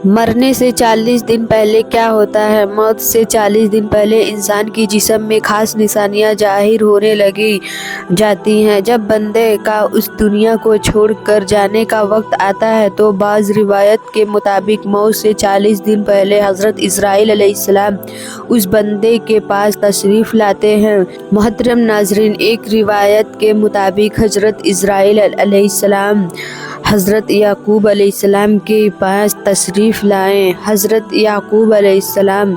مرنے سے 40 دن پہلے کیا ہوتا ہے؟ موت سے 40 دن پہلے انسان کی جسم میں خاص نشانیاں ظاہر ہونے لگی جاتی ہیں۔ جب بندے کا اس دنیا کو چھوڑ کر جانے کا وقت آتا ہے تو بعض روایت کے مطابق موت سے 40 دن پہلے حضرت اسرائیل علیہ السلام اس بندے کے پاس تشریف لاتے ہیں۔ محترم ناظرین، ایک روایت کے مطابق حضرت اسرائیل علیہ السلام حضرت یعقوب علیہ السلام کے پاس تشریف لائے۔ حضرت یعقوب علیہ السلام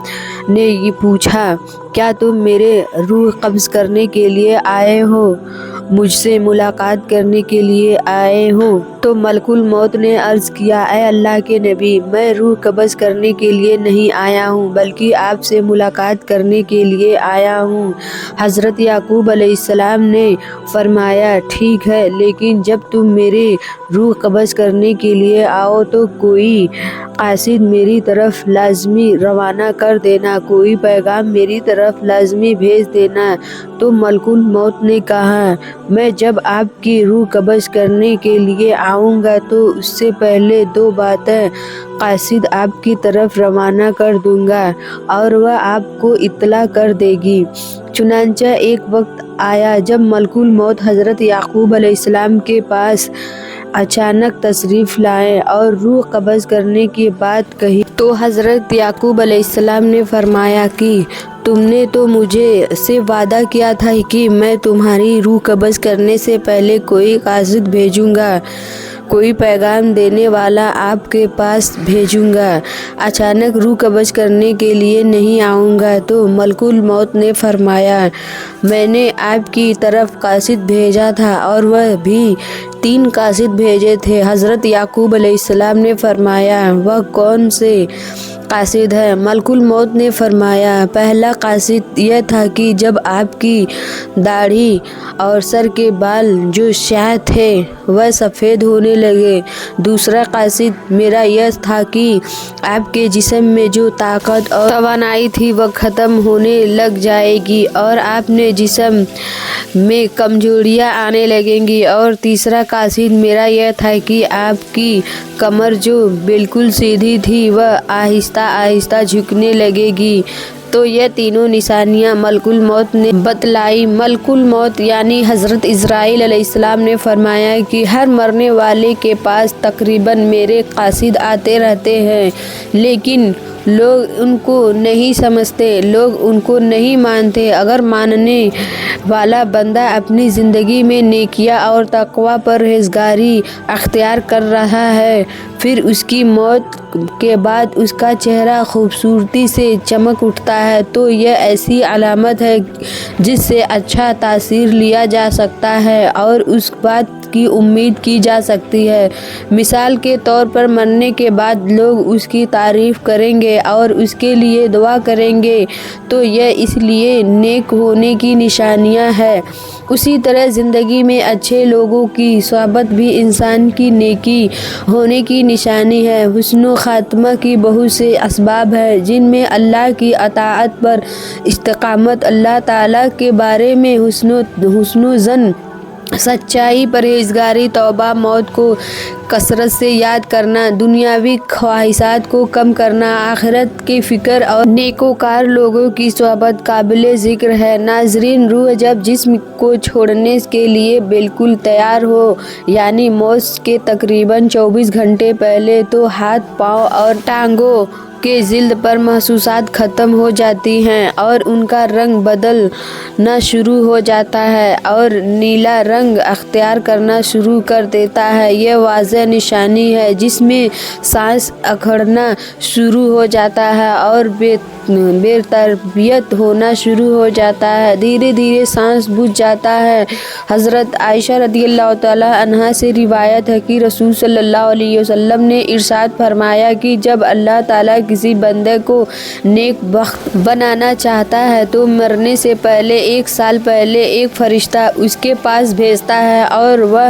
نے یہ پوچھا، کیا تم میرے روح قبض کرنے کے لیے آئے ہو؟ مجھ سے ملاقات کرنے کے لیے آئے ہو؟ تو ملک الموت نے عرض کیا، اے اللہ کے نبی، میں روح قبض کرنے کے لیے نہیں آیا ہوں بلکہ آپ سے ملاقات کرنے کے لیے آیا ہوں۔ حضرت یعقوب علیہ السلام نے فرمایا، ٹھیک ہے، لیکن جب تم میرے روح قبض کرنے کے لیے آؤ تو کوئی قاصد میری طرف لازمی روانہ کر دینا، کوئی پیغام میری طرف لازمی بھیج دینا۔ تو ملک الموت نے کہا، میں جب آپ کی روح قبض کرنے کے لیے آؤں گا تو اس سے پہلے 2 باتیں قاصد آپ کی طرف روانہ کر دوں گا اور وہ آپ کو اطلاع کر دے گی۔ چنانچہ ایک وقت آیا جب ملک الموت حضرت یعقوب علیہ السلام کے پاس اچانک تشریف لائے اور روح قبض کرنے کی بات کہی تو حضرت یعقوب علیہ السلام نے فرمایا کہ تم نے تو مجھے سے وعدہ کیا تھا کہ میں تمہاری روح قبض کرنے سے پہلے کوئی قاصد بھیجوں گا، کوئی پیغام دینے والا آپ کے پاس بھیجوں گا، اچانک روح قبض کرنے کے لیے نہیں آؤں گا۔ تو ملک الموت نے فرمایا، میں نے آپ کی طرف قاصد بھیجا تھا اور وہ بھی 3 قاصد بھیجے تھے۔ حضرت یعقوب علیہ السلام نے فرمایا، وہ کون سے قاصد ہے؟ ملک الموت نے فرمایا، پہلا قاصد یہ تھا کہ جب آپ کی داڑھی اور سر کے بال جو سیاہ تھے وہ سفید ہونے لگے۔ دوسرا قاصد میرا یہ تھا کہ آپ کے جسم میں جو طاقت اور توانائی تھی وہ ختم ہونے لگ جائے گی اور آپ نے جسم میں کمزوریاں آنے لگیں گی۔ اور تیسرا قاصد میرا یہ تھا کہ آپ کی کمر جو بالکل سیدھی تھی وہ آہستہ آہستہ جھکنے لگے گی۔ تو یہ تینوں نشانیاں ملک الموت نے بتلائی۔ ملک الموت یعنی حضرت اسرائیل علیہ السلام نے فرمایا کہ ہر مرنے والے کے پاس تقریباً میرے قاصد آتے رہتے ہیں، لیکن لوگ ان کو نہیں سمجھتے، لوگ ان کو نہیں مانتے۔ اگر ماننے والا بندہ اپنی زندگی میں نیکیاں اور تقویٰ پرہیزگاری اختیار کر رہا ہے، پھر اس کی موت کے بعد اس کا چہرہ خوبصورتی سے چمک اٹھتا ہے، تو یہ ایسی علامت ہے جس سے اچھا تاثر لیا جا سکتا ہے اور اس بات کی امید کی جا سکتی ہے۔ مثال کے طور پر مرنے کے بعد لوگ اس کی تعریف کریں گے اور اس کے لیے دعا کریں گے، تو یہ اس لیے نیک ہونے کی نشانیاں ہیں۔ اسی طرح زندگی میں اچھے لوگوں کی صحبت بھی انسان کی نیکی ہونے کی نشانی ہے۔ حسن خاتمہ کی بہت سے اسباب ہیں جن میں اللہ کی اطاعت پر استقامت، اللہ تعالیٰ کے بارے میں حسن ظن، سچائی، پرہیزگاری، توبہ، موت کو کثرت سے یاد کرنا، دنیاوی خواہشات کو کم کرنا، آخرت کی فکر اور نیکوکار لوگوں کی صحبت قابل ذکر ہے۔ ناظرین، روح جب جسم کو چھوڑنے کے لیے بالکل تیار ہو، یعنی موت کے تقریباً 24 گھنٹے پہلے، تو ہاتھ، پاؤں اور ٹانگوں کے جلد پر محسوسات ختم ہو جاتی ہیں اور ان کا رنگ بدلنا شروع ہو جاتا ہے اور نیلا رنگ اختیار کرنا شروع کر دیتا ہے۔ یہ واضح نشانی ہے جس میں سانس اکھڑنا شروع ہو جاتا ہے اور بے تربیت ہونا شروع ہو جاتا ہے، دھیرے دھیرے سانس بجھ جاتا ہے۔ حضرت عائشہ رضی اللہ تعالیٰ عنہا سے روایت ہے کہ رسول صلی اللہ علیہ وسلم نے ارشاد فرمایا کہ جب اللہ تعالیٰ کسی بندے کو نیک بخت بنانا چاہتا ہے تو مرنے سے پہلے 1 سال پہلے ایک فرشتہ اس کے پاس بھیجتا ہے اور وہ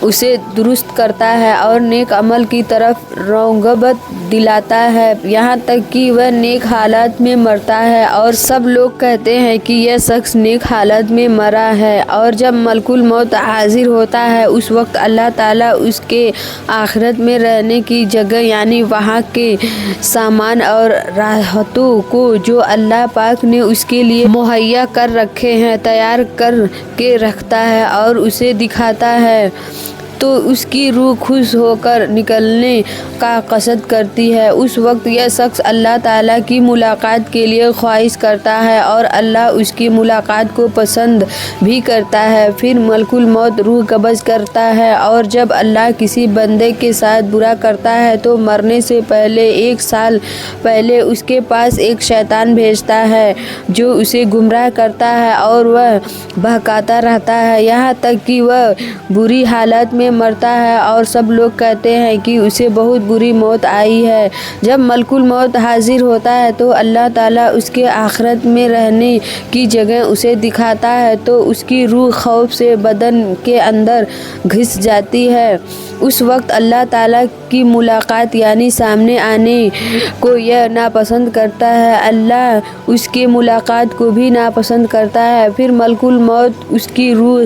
اسے درست کرتا ہے اور نیک عمل کی طرف رغبت دلاتا ہے، یہاں تک کہ وہ نیک حالت میں مرتا ہے اور سب لوگ کہتے ہیں کہ یہ شخص نیک حالت میں مرا ہے۔ اور جب ملک الموت حاضر ہوتا ہے اس وقت اللہ تعالیٰ اس کے آخرت میں رہنے کی جگہ یعنی وہاں کے سامان اور راحتوں کو جو اللہ پاک نے اس کے لیے مہیا کر رکھے ہیں تیار کر کے رکھتا ہے اور اسے دکھاتا ہے تو اس کی روح خوش ہو کر نکلنے کا قصد کرتی ہے۔ اس وقت یہ شخص اللہ تعالیٰ کی ملاقات کے لیے خواہش کرتا ہے اور اللہ اس کی ملاقات کو پسند بھی کرتا ہے۔ پھر ملک الموت روح قبض کرتا ہے اور جب اللہ کسی بندے کے ساتھ برا کرتا ہے تو مرنے سے پہلے 1 سال پہلے اس کے پاس ایک شیطان بھیجتا ہے جو اسے گمراہ کرتا ہے اور وہ بہکاتا رہتا ہے یہاں تک کہ وہ بری حالت میں مرتا ہے اور سب لوگ کہتے ہیں کہ اسے بہت بری موت آئی ہے۔ جب ملک الموت حاضر ہوتا ہے تو اللہ تعالیٰ اس کے آخرت میں رہنے کی جگہ اسے دکھاتا ہے تو اس کی روح خوف سے بدن کے اندر گھس جاتی ہے۔ اس وقت اللہ تعالیٰ کی ملاقات یعنی سامنے آنے کو یہ ناپسند کرتا ہے، اللہ اس کی ملاقات کو بھی ناپسند کرتا ہے۔ پھر ملک الموت اس کی روح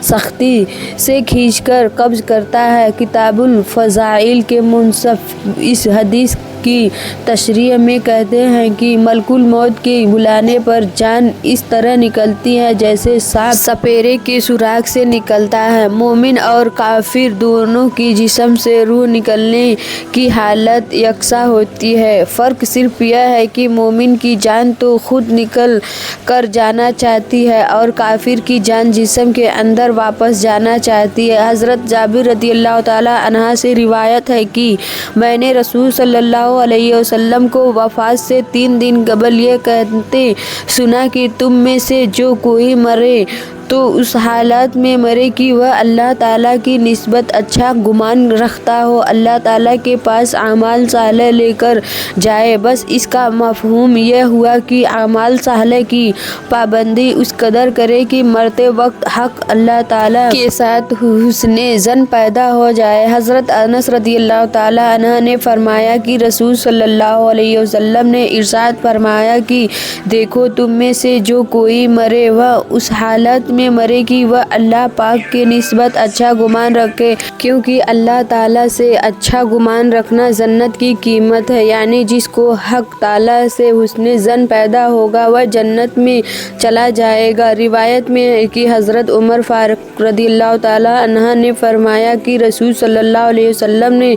سختی سے کھینچ کر قبض کرتا ہے۔ کتاب الفضائل کے مصنف اس حدیث کی تشریح میں کہتے ہیں کہ ملک الموت کے بلانے پر جان اس طرح نکلتی ہے جیسے سانپ سپیرے کے سوراخ سے نکلتا ہے۔ مومن اور کافر دونوں کی جسم سے روح نکلنے کی حالت یکساں ہوتی ہے، فرق صرف یہ ہے کہ مومن کی جان تو خود نکل کر جانا چاہتی ہے اور کافر کی جان جسم کے اندر واپس جانا چاہتی ہے۔ حضرت جابر رضی اللہ تعالیٰ عنہ سے روایت ہے کہ میں نے رسول صلی اللہ علیہ وسلم کو وفات سے 3 دن قبل یہ کہتے سنا کہ تم میں سے جو کوئی مرے تو اس حالت میں مرے کہ وہ اللہ تعالیٰ کی نسبت اچھا گمان رکھتا ہو، اللہ تعالیٰ کے پاس اعمال صالح لے کر جائے۔ بس اس کا مفہوم یہ ہوا کہ اعمال صالح کی پابندی اس قدر کرے کہ مرتے وقت حق اللہ تعالیٰ کے ساتھ حسن ظن پیدا ہو جائے۔ حضرت انس رضی اللہ تعالیٰ عنہ نے فرمایا کہ رسول صلی اللہ علیہ وسلم نے ارشاد فرمایا کہ دیکھو تم میں سے جو کوئی مرے وہ اس حالت میں مرے کہ وہ اللہ پاک کی نسبت اچھا گمان رکھے، کیونکہ اللہ تعالیٰ سے اچھا گمان رکھنا جنت کی قیمت ہے، یعنی جس کو حق تعالیٰ سے حسن ظن پیدا ہوگا وہ جنت میں چلا جائے گا۔ روایت میں ہے کہ حضرت عمر فاروق رضی اللہ تعالیٰ عنہ نے فرمایا کہ رسول صلی اللہ علیہ وسلم نے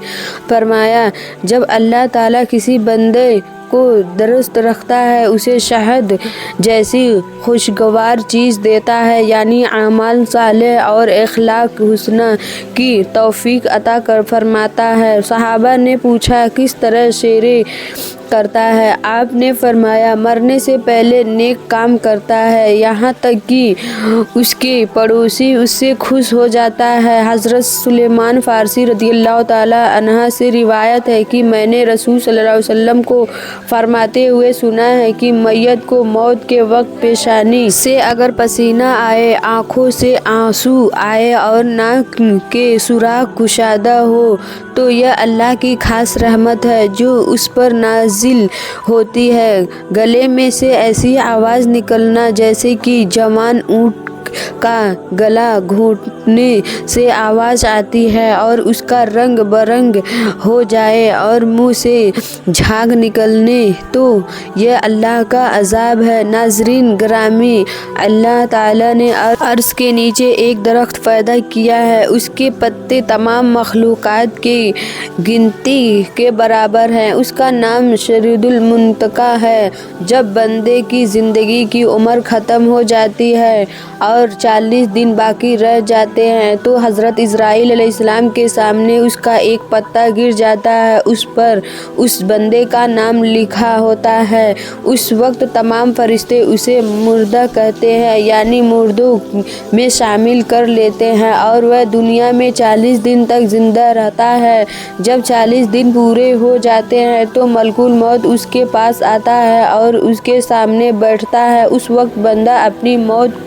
فرمایا جب اللہ تعالیٰ کسی بندے کو درست رکھتا ہے اسے شہد جیسی خوشگوار چیز دیتا ہے، یعنی اعمال صالح اور اخلاق حسنہ کی توفیق عطا فرماتا ہے۔ صحابہ نے پوچھا کس طرح شرح کرتا ہے؟ آپ نے فرمایا مرنے سے پہلے نیک کام کرتا ہے یہاں تک کہ اس کے پڑوسی اس سے خوش ہو جاتا ہے۔ حضرت سلیمان فارسی رضی اللہ تعالیٰ عنہ سے روایت ہے کہ میں نے رسول صلی اللہ علیہ وسلم کو فرماتے ہوئے سنا ہے کہ میت کو موت کے وقت پیشانی سے اگر پسینہ آئے، آنکھوں سے آنسو آئے اور ناک کے سوراخ کشادہ ہو تو یہ اللہ کی خاص رحمت ہے جو اس پر نازل ہوتی ہے۔ گلے میں سے ایسی آواز نکلنا جیسے کہ جوان اونٹ کا گلا گھونٹنے سے آواز آتی ہے اور اس کا رنگ برنگ ہو جائے اور منہ سے جھاگ نکلنے تو یہ اللہ کا عذاب ہے۔ ناظرین گرامی، اللہ تعالیٰ نے عرش کے نیچے ایک درخت پیدا کیا ہے، اس کے پتے تمام مخلوقات کی گنتی کے برابر ہیں، اس کا نام شجر المنتقیٰ ہے۔ جب بندے کی زندگی کی عمر ختم ہو جاتی ہے اور 40 دن باقی رہ جاتے ہیں تو حضرت اسرائیل علیہ السلام کے سامنے اس کا ایک پتا گر جاتا ہے، اس پر اس بندے کا نام لکھا ہوتا ہے۔ اس وقت تمام فرشتے اسے مردہ کہتے ہیں، یعنی مردوں میں شامل کر لیتے ہیں اور وہ دنیا میں 40 دن تک زندہ رہتا ہے۔ جب 40 دن پورے ہو جاتے ہیں تو ملک الموت اس کے پاس آتا ہے اور اس کے سامنے بیٹھتا ہے۔ اس وقت بندہ اپنی موت